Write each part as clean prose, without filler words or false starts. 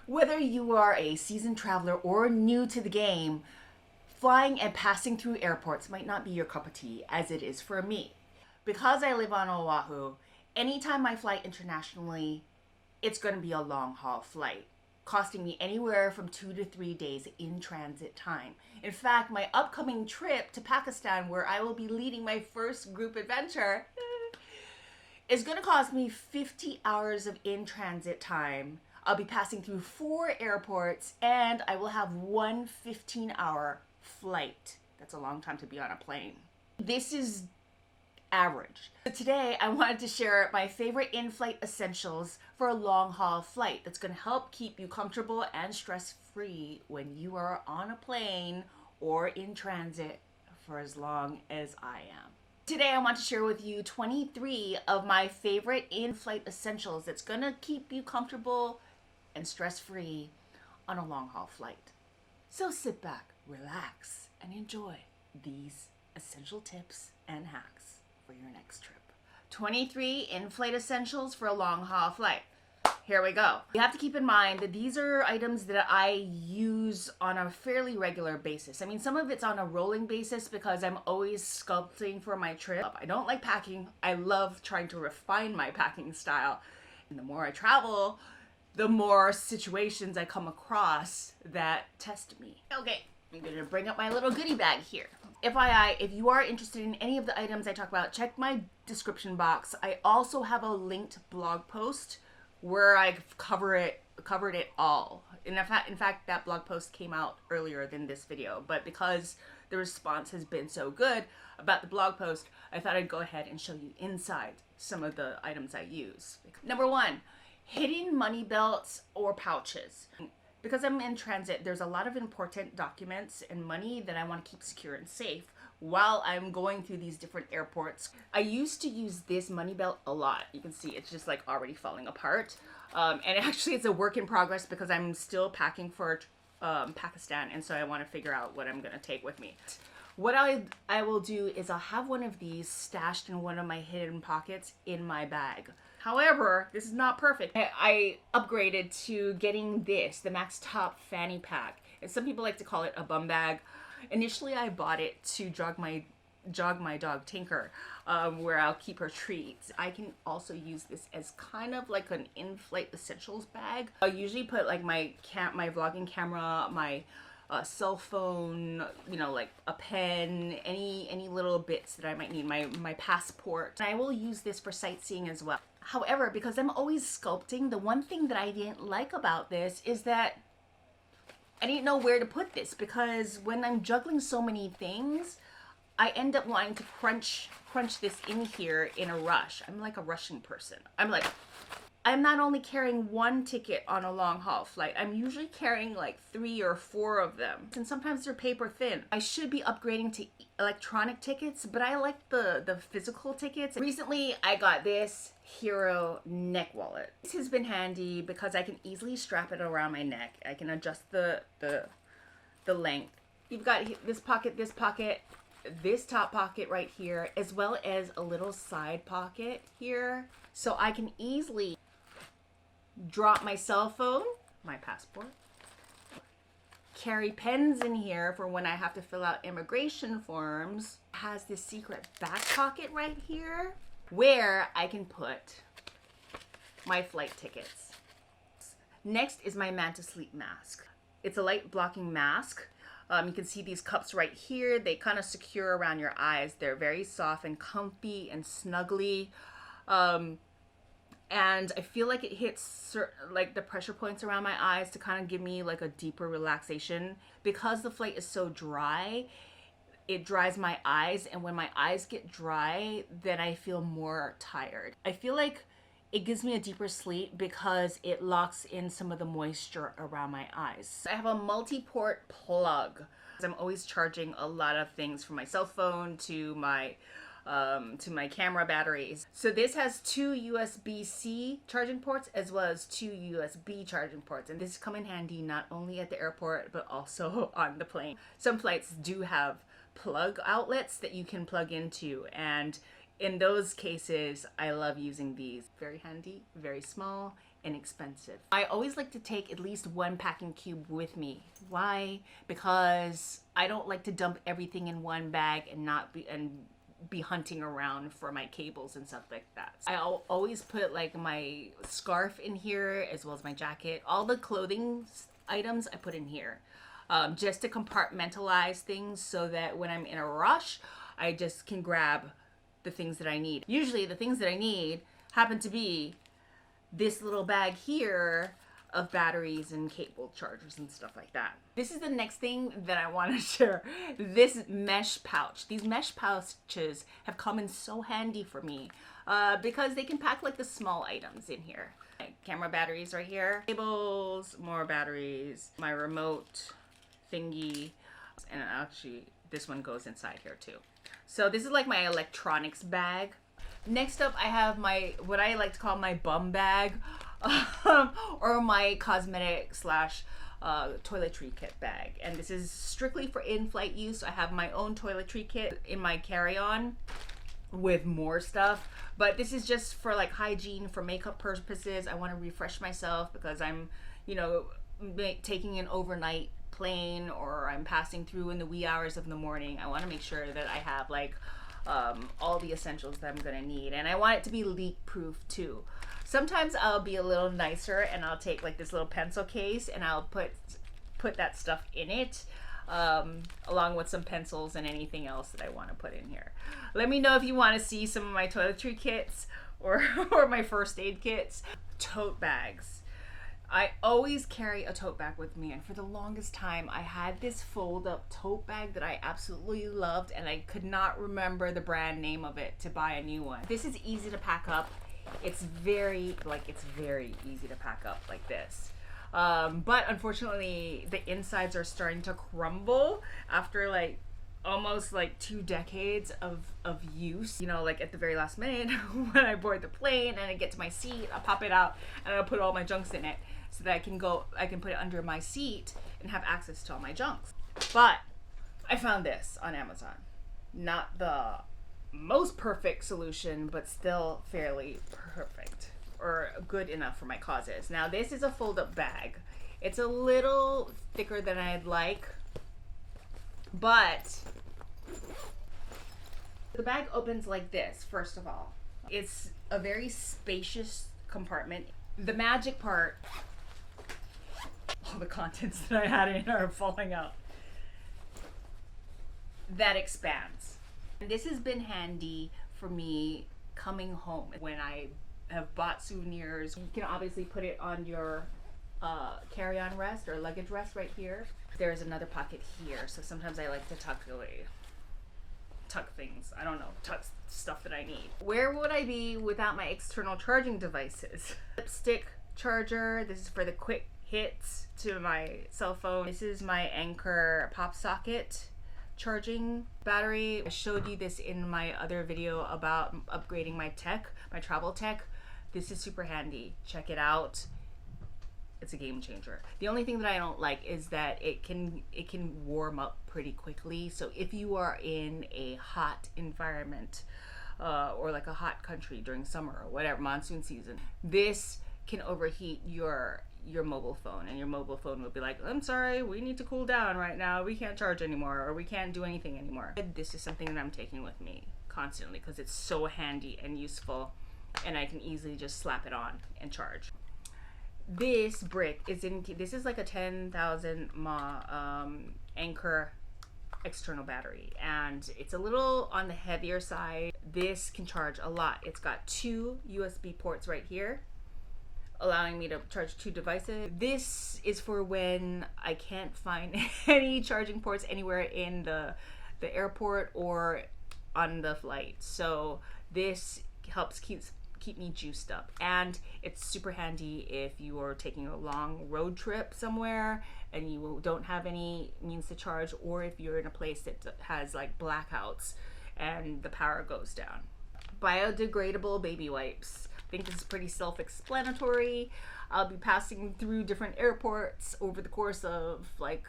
Whether you are a seasoned traveler or new to the game, flying and passing through airports might not be your cup of tea, as it is for me. Because I live on Oahu, anytime I fly internationally, it's going to be a long haul flight, costing me anywhere from 2 to 3 days in transit time. In fact, my upcoming trip to Pakistan, where I will be leading my first group adventure, is going to cost me 50 hours of in transit time. I'll be passing through 4 airports and I will have one 15-hour flight. That's a long time to be on a plane. This is average. So today I wanted to share my favorite in-flight essentials for a long haul flight that's going to help keep you comfortable and stress-free when you are on a plane or in transit for as long as I am. Today I want to share with you 23 of my favorite in-flight essentials that's going to keep you comfortable and stress-free on a long haul flight. So sit back, relax, and enjoy these essential tips and hacks for your next trip. 23 in-flight essentials for a long haul flight. Here we go. You have to keep in mind that these are items that I use on a fairly regular basis. I mean, some of it's on a rolling basis because I'm always sculpting for my trip. I don't like packing. I love trying to refine my packing style. And the more I travel, the more situations I come across that test me. Okay, I'm gonna bring up my little goodie bag here. FYI, if you are interested in any of the items I talk about, check my description box. I also have a linked blog post where I covered it all. And in fact, that blog post came out earlier than this video, but because the response has been so good about the blog post, I thought I'd go ahead and show you inside some of the items I use. Number 1, hidden money belts or pouches. Because I'm in transit, there's a lot of important documents and money that I want to keep secure and safe while I'm going through these different airports. I used to use this money belt a lot. You can see it's just like already falling apart. And actually it's a work in progress because I'm still packing for Pakistan, and so I want to figure out what I'm going to take with me. What I will do is I'll have one of these stashed in one of my hidden pockets in my bag. However, this is not perfect. I upgraded to getting this, the Max Top Fanny Pack. And some people like to call it a bum bag. Initially, I bought it to jog my dog Tinker, where I'll keep her treats. I can also use this as kind of like an in-flight essentials bag. I usually put like my vlogging camera, my cell phone, you know, like a pen, any little bits that I might need, my passport. And I will use this for sightseeing as well. However, because I'm always sculpting, the one thing that I didn't like about this is that I didn't know where to put this, because when I'm juggling so many things, I end up wanting to crunch this in here in a rush. I'm like a rushing person. I'm not only carrying one ticket on a long haul flight, I'm usually carrying like 3 or 4 of them. And sometimes they're paper thin. I should be upgrading to electronic tickets, but I like the physical tickets. Recently, I got this Hero neck wallet. This has been handy because I can easily strap it around my neck. I can adjust the length. You've got this pocket, this top pocket right here, as well as a little side pocket here. So I can easily drop my cell phone, my passport, carry pens in here for when I have to fill out immigration forms. It has this secret back pocket right here where I can put my flight tickets. Next is my Manta sleep mask. It's a light blocking mask. You can see these cups right here. They kind of secure around your eyes. They're very soft and comfy and snuggly. And I feel like it hits like the pressure points around my eyes to kind of give me like a deeper relaxation. Because the flight is so dry, it dries my eyes, and when my eyes get dry, then I feel more tired. I feel like it gives me a deeper sleep because it locks in some of the moisture around my eyes. I have a multi-port plug. I'm always charging a lot of things from my cell phone to my camera batteries. So this has 2 USB-C charging ports as well as 2 USB charging ports, and this come in handy not only at the airport but also on the plane. Some flights do have plug outlets that you can plug into, and in those cases I love using these. Very handy, very small, inexpensive. I always like to take at least one packing cube with me. Why? Because I don't like to dump everything in one bag and be hunting around for my cables and stuff like that. I'll always put like my scarf in here as well as my jacket. All the clothing items I put in here, just to compartmentalize things so that when I'm in a rush, I just can grab the things that I need. Usually the things that I need happen to be this little bag here of batteries and cable chargers and stuff like that. This is the next thing that I want to share. This mesh pouch. These mesh pouches have come in so handy for me because they can pack like the small items in here. My camera batteries right here, cables, more batteries, my remote thingy, and actually this one goes inside here too. So this is like my electronics bag. Next up, I have what I like to call my bum bag, or my cosmetic slash toiletry kit bag. And this is strictly for in-flight use. I have my own toiletry kit in my carry-on with more stuff. But this is just for like hygiene, for makeup purposes. I want to refresh myself because I'm, you know, taking an overnight plane or I'm passing through in the wee hours of the morning. I want to make sure that I have like all the essentials that I'm gonna need, and I want it to be leak proof too. Sometimes I'll be a little nicer and I'll take like this little pencil case and I'll put that stuff in it, along with some pencils and anything else that I want to put in here. Let me know if you want to see some of my toiletry kits or my first aid kits. Tote bags. I always carry a tote bag with me, and for the longest time I had this fold-up tote bag that I absolutely loved, and I could not remember the brand name of it to buy a new one. This is easy to pack up. It's very easy to pack up like this. But unfortunately the insides are starting to crumble after like almost like 2 decades of use. You know, like at the very last minute when I board the plane and I get to my seat, I'll pop it out and I'll put all my junks in it so that I can put it under my seat and have access to all my junks. But I found this on Amazon. Not the most perfect solution, but still fairly perfect or good enough for my causes. Now this is a fold-up bag. It's a little thicker than I'd like, but the bag opens like this. First of all, it's a very spacious compartment. The magic part, all the contents that I had in are falling out. That expands. And this has been handy for me coming home when I have bought souvenirs. You can obviously put it on your carry-on rest or luggage rest right here. There's another pocket here, so sometimes I like to tuck things. I don't know, tuck stuff that I need. Where would I be without my external charging devices? Lipstick charger. This is for the quick hits to my cell phone. This is my Anker PopSocket charging battery. I showed you this in my other video about upgrading my tech, my travel tech. This is super handy. Check it out. It's a game changer. The only thing that I don't like is that it can warm up pretty quickly. So if you are in a hot environment or like a hot country during summer or whatever, monsoon season, this can overheat your mobile phone, and your mobile phone will be like, I'm sorry, we need to cool down right now. We can't charge anymore, or we can't do anything anymore. This is something that I'm taking with me constantly because it's so handy and useful, and I can easily just slap it on and charge. This brick this is like a 10,000 mAh Anker external battery, and it's a little on the heavier side. This can charge a lot. It's got 2 USB ports right here, allowing me to charge 2 devices. This is for when I can't find any charging ports anywhere in the airport or on the flight. So this helps keep me juiced up, and it's super handy if you are taking a long road trip somewhere and you don't have any means to charge, or if you're in a place that has like blackouts and the power goes down. Biodegradable baby wipes. I think this is pretty self-explanatory. I'll be passing through different airports over the course of like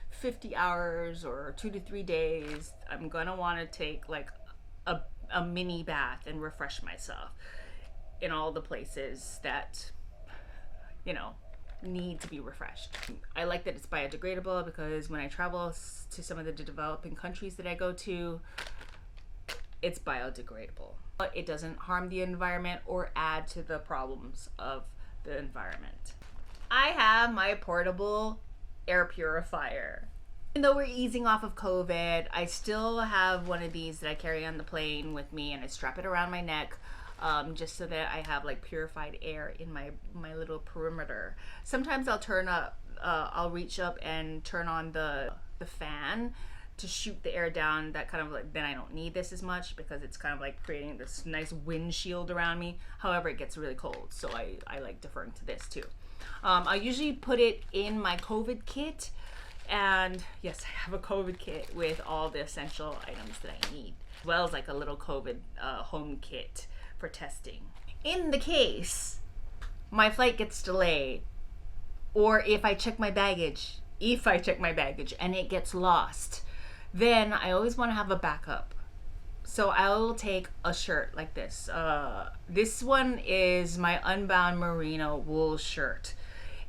50 hours or 2 to 3 days. I'm gonna want to take like a mini bath and refresh myself in all the places that need to be refreshed. I like that it's biodegradable because when I travel to some of the developing countries that I go to, it's biodegradable. But it doesn't harm the environment or add to the problems of the environment. I have my portable air purifier. Even though we're easing off of COVID, I still have one of these that I carry on the plane with me, and I strap it around my neck just so that I have like purified air in my little perimeter. Sometimes I'll reach up and turn on the fan to shoot the air down. That kind of like, then I don't need this as much because it's kind of like creating this nice windshield around me. However, it gets really cold, so I like deferring to this too. I usually put it in my COVID kit, and yes, I have a COVID kit with all the essential items that I need, as well as like a little COVID home kit for testing. In the case my flight gets delayed, or if I check my baggage and it gets lost, then I always want to have a backup. So I will take a shirt like this. This one is my Unbound Merino wool shirt,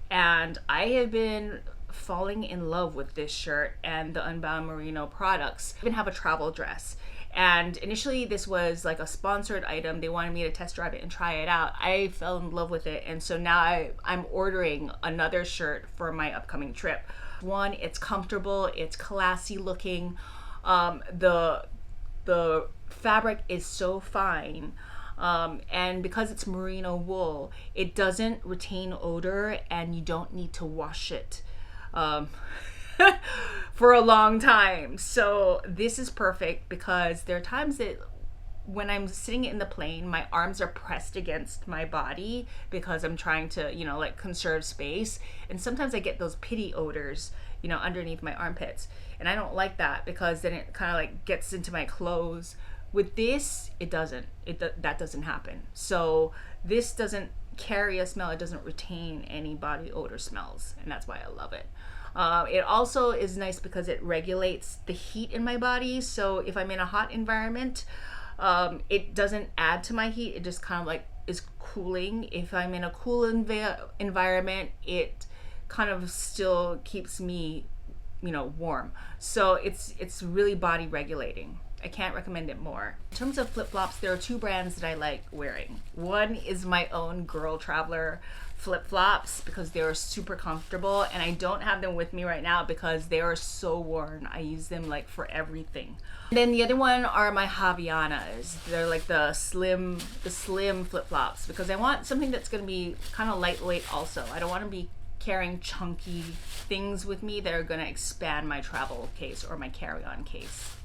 and I have been falling in love with this shirt and the Unbound Merino products. I even have a travel dress. And initially this was like a sponsored item. They wanted me to test drive it and try it out. I fell in love with it, and so now I'm ordering another shirt for my upcoming trip. One, it's comfortable, it's classy looking. The fabric is so fine. And because it's merino wool, it doesn't retain odor, and you don't need to wash it for a long time. So this is perfect because there are times that when I'm sitting in the plane, my arms are pressed against my body because I'm trying to, like conserve space. And sometimes I get those pity odors, underneath my armpits. And I don't like that because then it kind of like gets into my clothes. With this, it doesn't. That doesn't happen. So this doesn't carry a smell. It doesn't retain any body odor smells, and that's why I love it. It also is nice because it regulates the heat in my body. So if I'm in a hot environment, it doesn't add to my heat. It just kind of like is cooling. If I'm in a cool environment, it kind of still keeps me, warm. So it's really body regulating. I can't recommend it more. In terms of flip-flops, there are two brands that I like wearing. One is my own GRRRLTRAVELER flip-flops because they are super comfortable, and I don't have them with me right now because they are so worn. I use them like for everything. And then the other one are my Havaianas. They're like the slim flip-flops because I want something that's gonna be kind of lightweight also. I don't want to be carrying chunky things with me that are gonna expand my travel case or my carry-on case.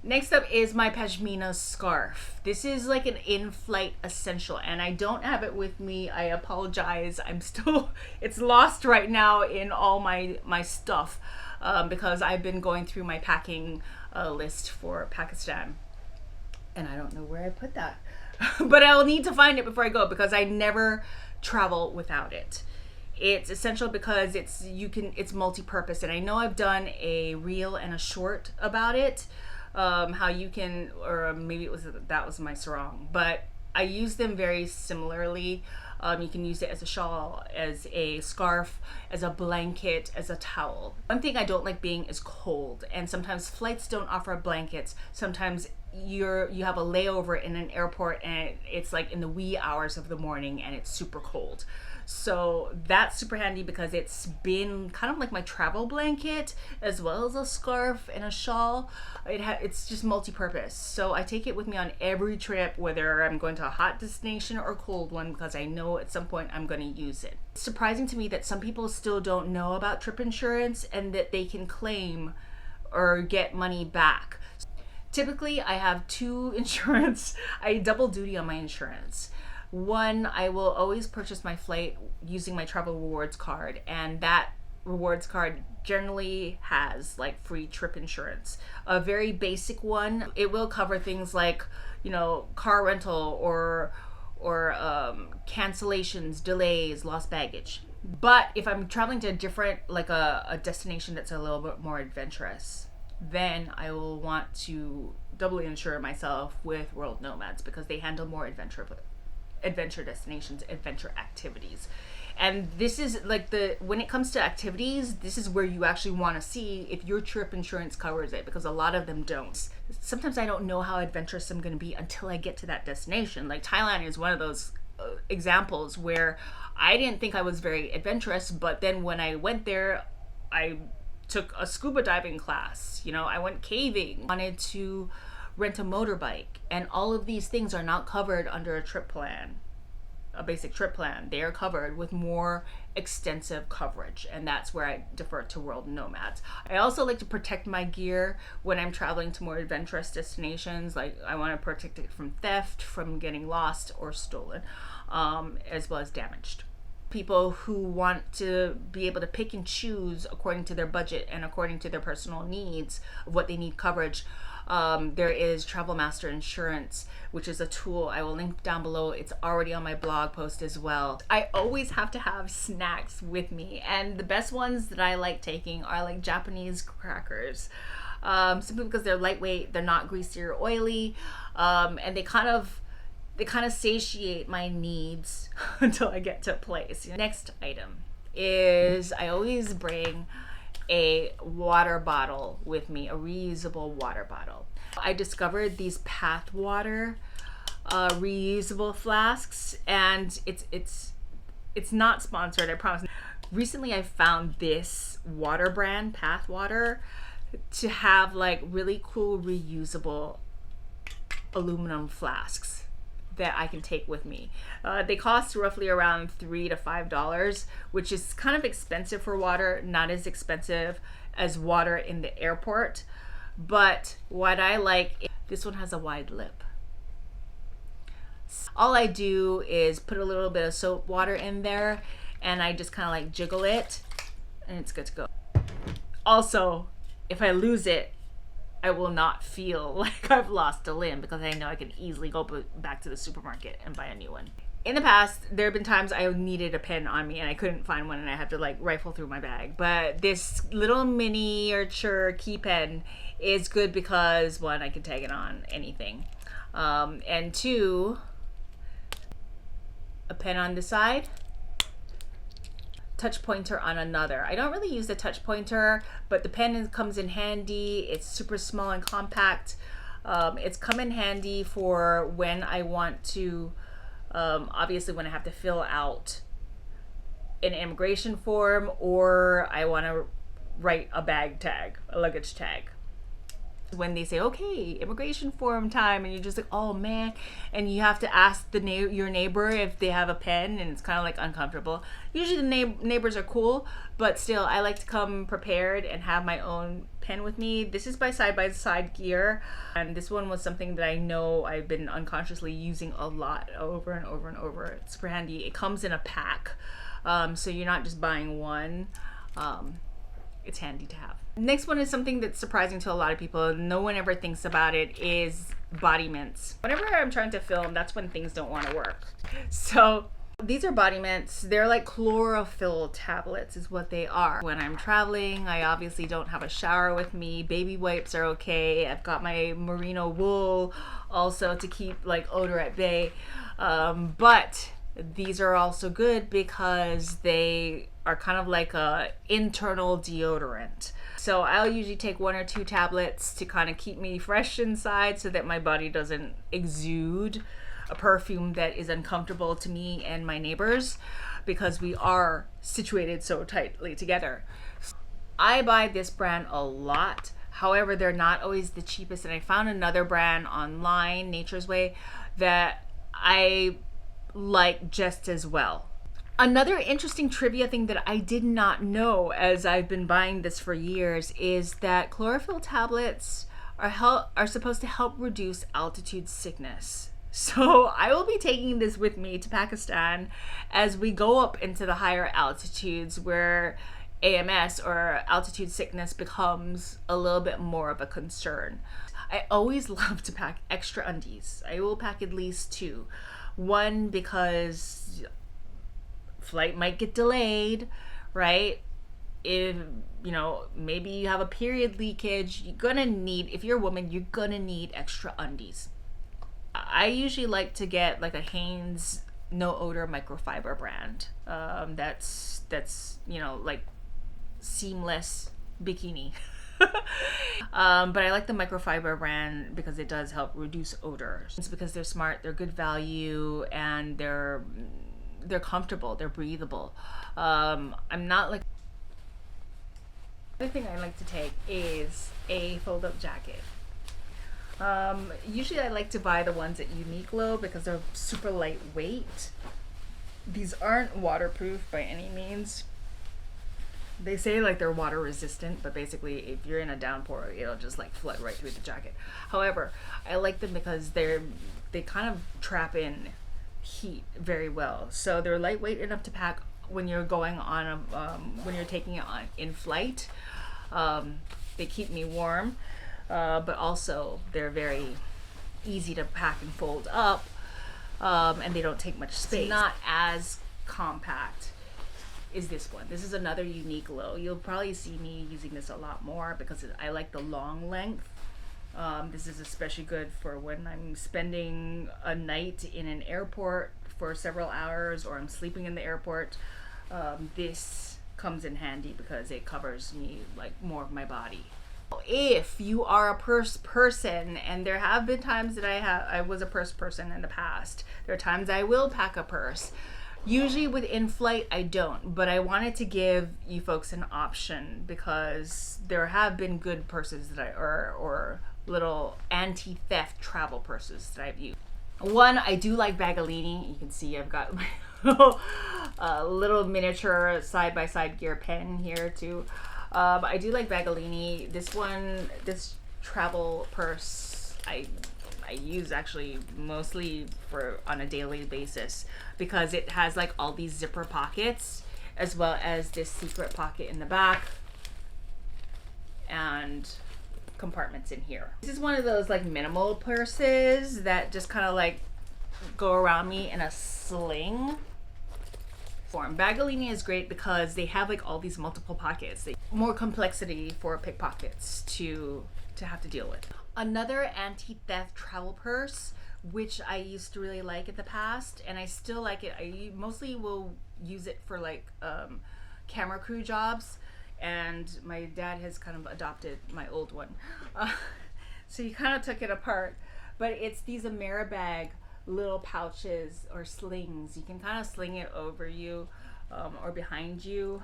Next up is my Pashmina scarf. This is like an in-flight essential, and I don't have it with me. I apologize. It's lost right now in all my stuff because I've been going through my packing list for Pakistan, and I don't know where I put that. But I'll need to find it before I go because I never travel without it. It's essential because it's multi-purpose, and I know I've done a reel and a short about it. How you can, or maybe that was my sarong, but I use them very similarly. You can use it as a shawl, as a scarf, as a blanket, as a towel. One thing I don't like being is cold, and sometimes flights don't offer blankets. Sometimes you have a layover in an airport and it's like in the wee hours of the morning and it's super cold. So that's super handy because it's been kind of like my travel blanket as well as a scarf and a shawl. It's just multi-purpose. So I take it with me on every trip, whether I'm going to a hot destination or a cold one, because I know at some point I'm going to use it. It's surprising to me that some people still don't know about trip insurance and that they can claim or get money back. Typically, I have two insurance. I double duty on my insurance. One, I will always purchase my flight using my travel rewards card, and that rewards card generally has like free trip insurance. A very basic one, it will cover things like, car rental or cancellations, delays, lost baggage. But if I'm traveling to a different, like a destination that's a little bit more adventurous, then I will want to doubly insure myself with World Nomads because they handle more adventure destinations, adventure activities. And this is like when it comes to activities, this is where you actually want to see if your trip insurance covers it, because a lot of them don't. Sometimes I don't know how adventurous I'm going to be until I get to that destination. Like Thailand is one of those examples where I didn't think I was very adventurous, but then when I went there, I took a scuba diving class, you know, I went caving, wanted to rent a motorbike, and all of these things are not covered under a trip plan, a basic trip plan. They are covered with more extensive coverage, and that's where I defer to World Nomads. I also like to protect my gear when I'm traveling to more adventurous destinations. Like I want to protect it from theft, from getting lost or stolen, as well as damaged. People who want to be able to pick and choose according to their budget and according to their personal needs of what they need coverage. There is Travel Master Insurance, which is a tool I will link down below. It's already on my blog post as well. I always have to have snacks with me, and the best ones that I like taking are like Japanese crackers, simply because they're lightweight, they're not greasy or oily, and they kind of satiate my needs until I get to a place. Next item is I always bring a water bottle with me, a reusable water bottle. I discovered these PathWater reusable flasks, and it's not sponsored, I promise. Recently I found this water brand, PathWater, to have like really cool reusable aluminum flasks that I can take with me. They cost roughly around $3 to $5, which is kind of expensive for water, not as expensive as water in the airport. But what I like, this one has a wide lip. All I do is put a little bit of soap water in there, and I just kind of like jiggle it, and it's good to go. Also, if I lose it, I will not feel like I've lost a limb, because I know I can easily go back to the supermarket and buy a new one. In the past, there have been times I needed a pen on me and I couldn't find one, and I had to like rifle through my bag. But this little miniature key pen is good because, one, I can tag it on anything, and two, a pen on the side, touch pointer on another. I don't really use the touch pointer, but the pen comes in handy. It's super small and compact. It's come in handy for when I want to, obviously when I have to fill out an immigration form, or I want to write a bag tag, a luggage tag. When they say, okay, immigration form time, and you're just like, oh man, and you have to ask your neighbor if they have a pen, and it's kind of like uncomfortable. Usually the neighbors are cool, but still I like to come prepared and have my own pen with me. This is by SidebySide Gear, and this one was something that I know I've been unconsciously using a lot, over and over and over. It's super handy. It comes in a pack, so you're not just buying one. It's handy to have. Next one is something that's surprising to a lot of people. No one ever thinks about it, is body mints. Whenever I'm trying to film, that's when things don't want to work. So these are body mints. They're like chlorophyll tablets is what they are. When I'm traveling, I obviously don't have a shower with me. Baby wipes are okay. I've got my merino wool also to keep like odor at bay. But these are also good because they are kind of like a internal deodorant. So I'll usually take 1 or 2 tablets to kind of keep me fresh inside, so that my body doesn't exude a perfume that is uncomfortable to me and my neighbors, because we are situated so tightly together. I buy this brand a lot. However, they're not always the cheapest, and I found another brand online, Nature's Way, that I like just as well. Another interesting trivia thing that I did not know, as I've been buying this for years, is that chlorophyll tablets are supposed to help reduce altitude sickness. So I will be taking this with me to Pakistan as we go up into the higher altitudes, where AMS, or altitude sickness, becomes a little bit more of a concern. I always love to pack extra undies. I will pack at least 2. One, because flight might get delayed, right? If, you know, maybe you have a period leakage, you're gonna need, if you're a woman, you're gonna need extra undies. I usually like to get like a Hanes no odor microfiber brand. That's you know, like seamless bikini. But I like the microfiber brand because it does help reduce odors. It's because they're smart, they're good value, and they're comfortable, they're breathable. I'm not like... Another thing I like to take is a fold-up jacket. Usually I like to buy the ones at Uniqlo because they're super lightweight. These aren't waterproof by any means. They say like they're water resistant, but basically if you're in a downpour, it'll just like flood right through the jacket. However, I like them because they kind of trap in heat very well. So they're lightweight enough to pack when you're going on a, when you're taking it on in flight. They keep me warm, but also they're very easy to pack and fold up, and they don't take much space. It's not as compact is this one. This is another Uniqlo. You'll probably see me using this a lot more because I like the long length. This is especially good for when I'm spending a night in an airport for several hours, or I'm sleeping in the airport. This comes in handy because it covers me like more of my body. If you are a purse person, and there have been times that I was a purse person in the past, there are times I will pack a purse. Usually with in-flight I don't, but I wanted to give you folks an option because there have been good purses that or little anti-theft travel purses that I've used. One, I do like Bagallini. You can see I've got my little miniature side-by-side gear pen here too. I do like Bagallini. This travel purse I use actually mostly on a daily basis because it has like all these zipper pockets as well as this secret pocket in the back and compartments in here. This is one of those like minimal purses that just kind of like go around me in a sling form. Bagallini is great because they have like all these multiple pockets. More complexity for pickpockets to have to deal with. Another anti-theft travel purse, which I used to really like in the past, and I still like it. I mostly will use it for like camera crew jobs, and my dad has kind of adopted my old one. So he kind of took it apart, but it's these Ameribag little pouches or slings. You can kind of sling it over you or behind you.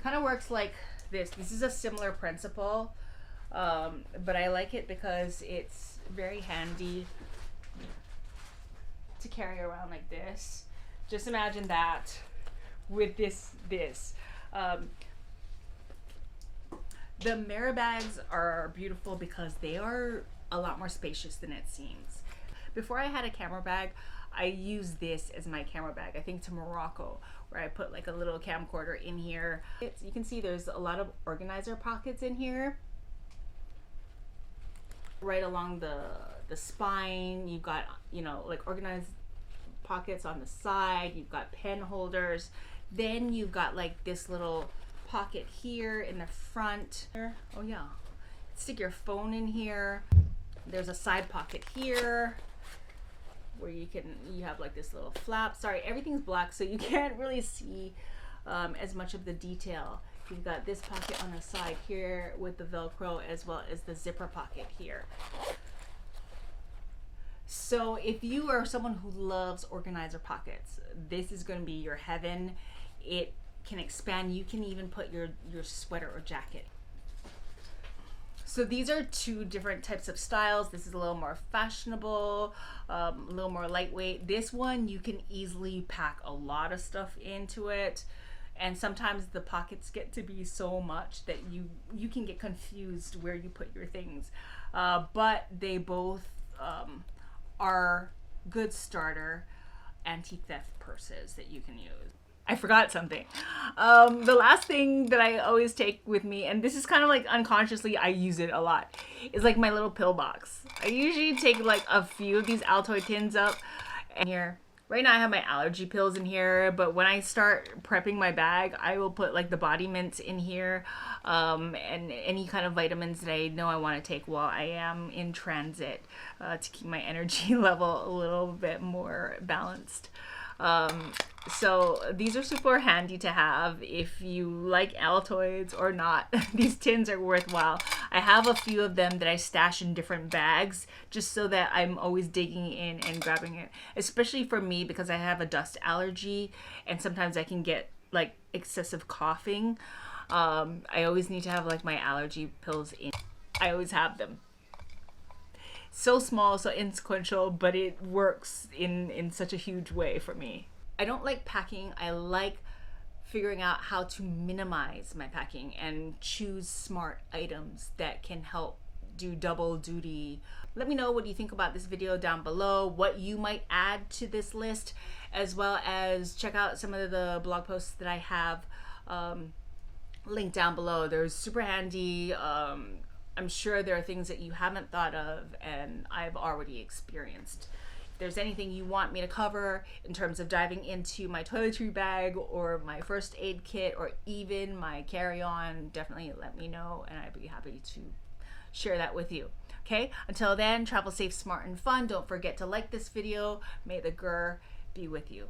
Kind of works like this. This is a similar principle, but I like it because it's very handy to carry around like this. Just imagine that with this. The Ameribags are beautiful because they are a lot more spacious than it seems. Before I had a camera bag, I used this as my camera bag, I think to Morocco, where I put like a little camcorder in here. You can see there's a lot of organizer pockets in here. Right along the spine, you've got, you know, like organized pockets on the side, you've got pen holders, then you've got like this little pocket here in the front. Oh yeah, stick your phone in here. There's a side pocket here where you have like this little flap. Sorry, everything's black so you can't really see as much of the detail. You've got this pocket on the side here with the Velcro as well as the zipper pocket here. So if you are someone who loves organizer pockets, this is going to be your heaven. It can expand. You can even put your sweater or jacket. So these are two different types of styles. This is a little more fashionable, a little more lightweight. This one, you can easily pack a lot of stuff into it. And sometimes the pockets get to be so much that you can get confused where you put your things. But they both are good starter anti-theft purses that you can use. I forgot something. The last thing that I always take with me, and this is kind of like unconsciously, I use it a lot, is like my little pill box. I usually take like a few of these Altoid tins up and here. Right now I have my allergy pills in here, but when I start prepping my bag, I will put like the body mints in here and any kind of vitamins that I know I want to take while I am in transit to keep my energy level a little bit more balanced. So these are super handy to have if you like Altoids or not. These tins are worthwhile. I have a few of them that I stash in different bags just so that I'm always digging in and grabbing it. Especially for me because I have a dust allergy and sometimes I can get like excessive coughing. I always need to have like my allergy pills in. I always have them. So small, so inconsequential, but it works in such a huge way for me. I don't like packing. I like figuring out how to minimize my packing and choose smart items that can help do double duty. Let me know what you think about this video down below, what you might add to this list, as well as check out some of the blog posts that I have linked down below. They're super handy. I'm sure there are things that you haven't thought of and I've already experienced. If there's anything you want me to cover in terms of diving into my toiletry bag or my first aid kit or even my carry-on, definitely let me know and I'd be happy to share that with you. Okay, until then, travel safe, smart, and fun. Don't forget to like this video. May the GRRR be with you.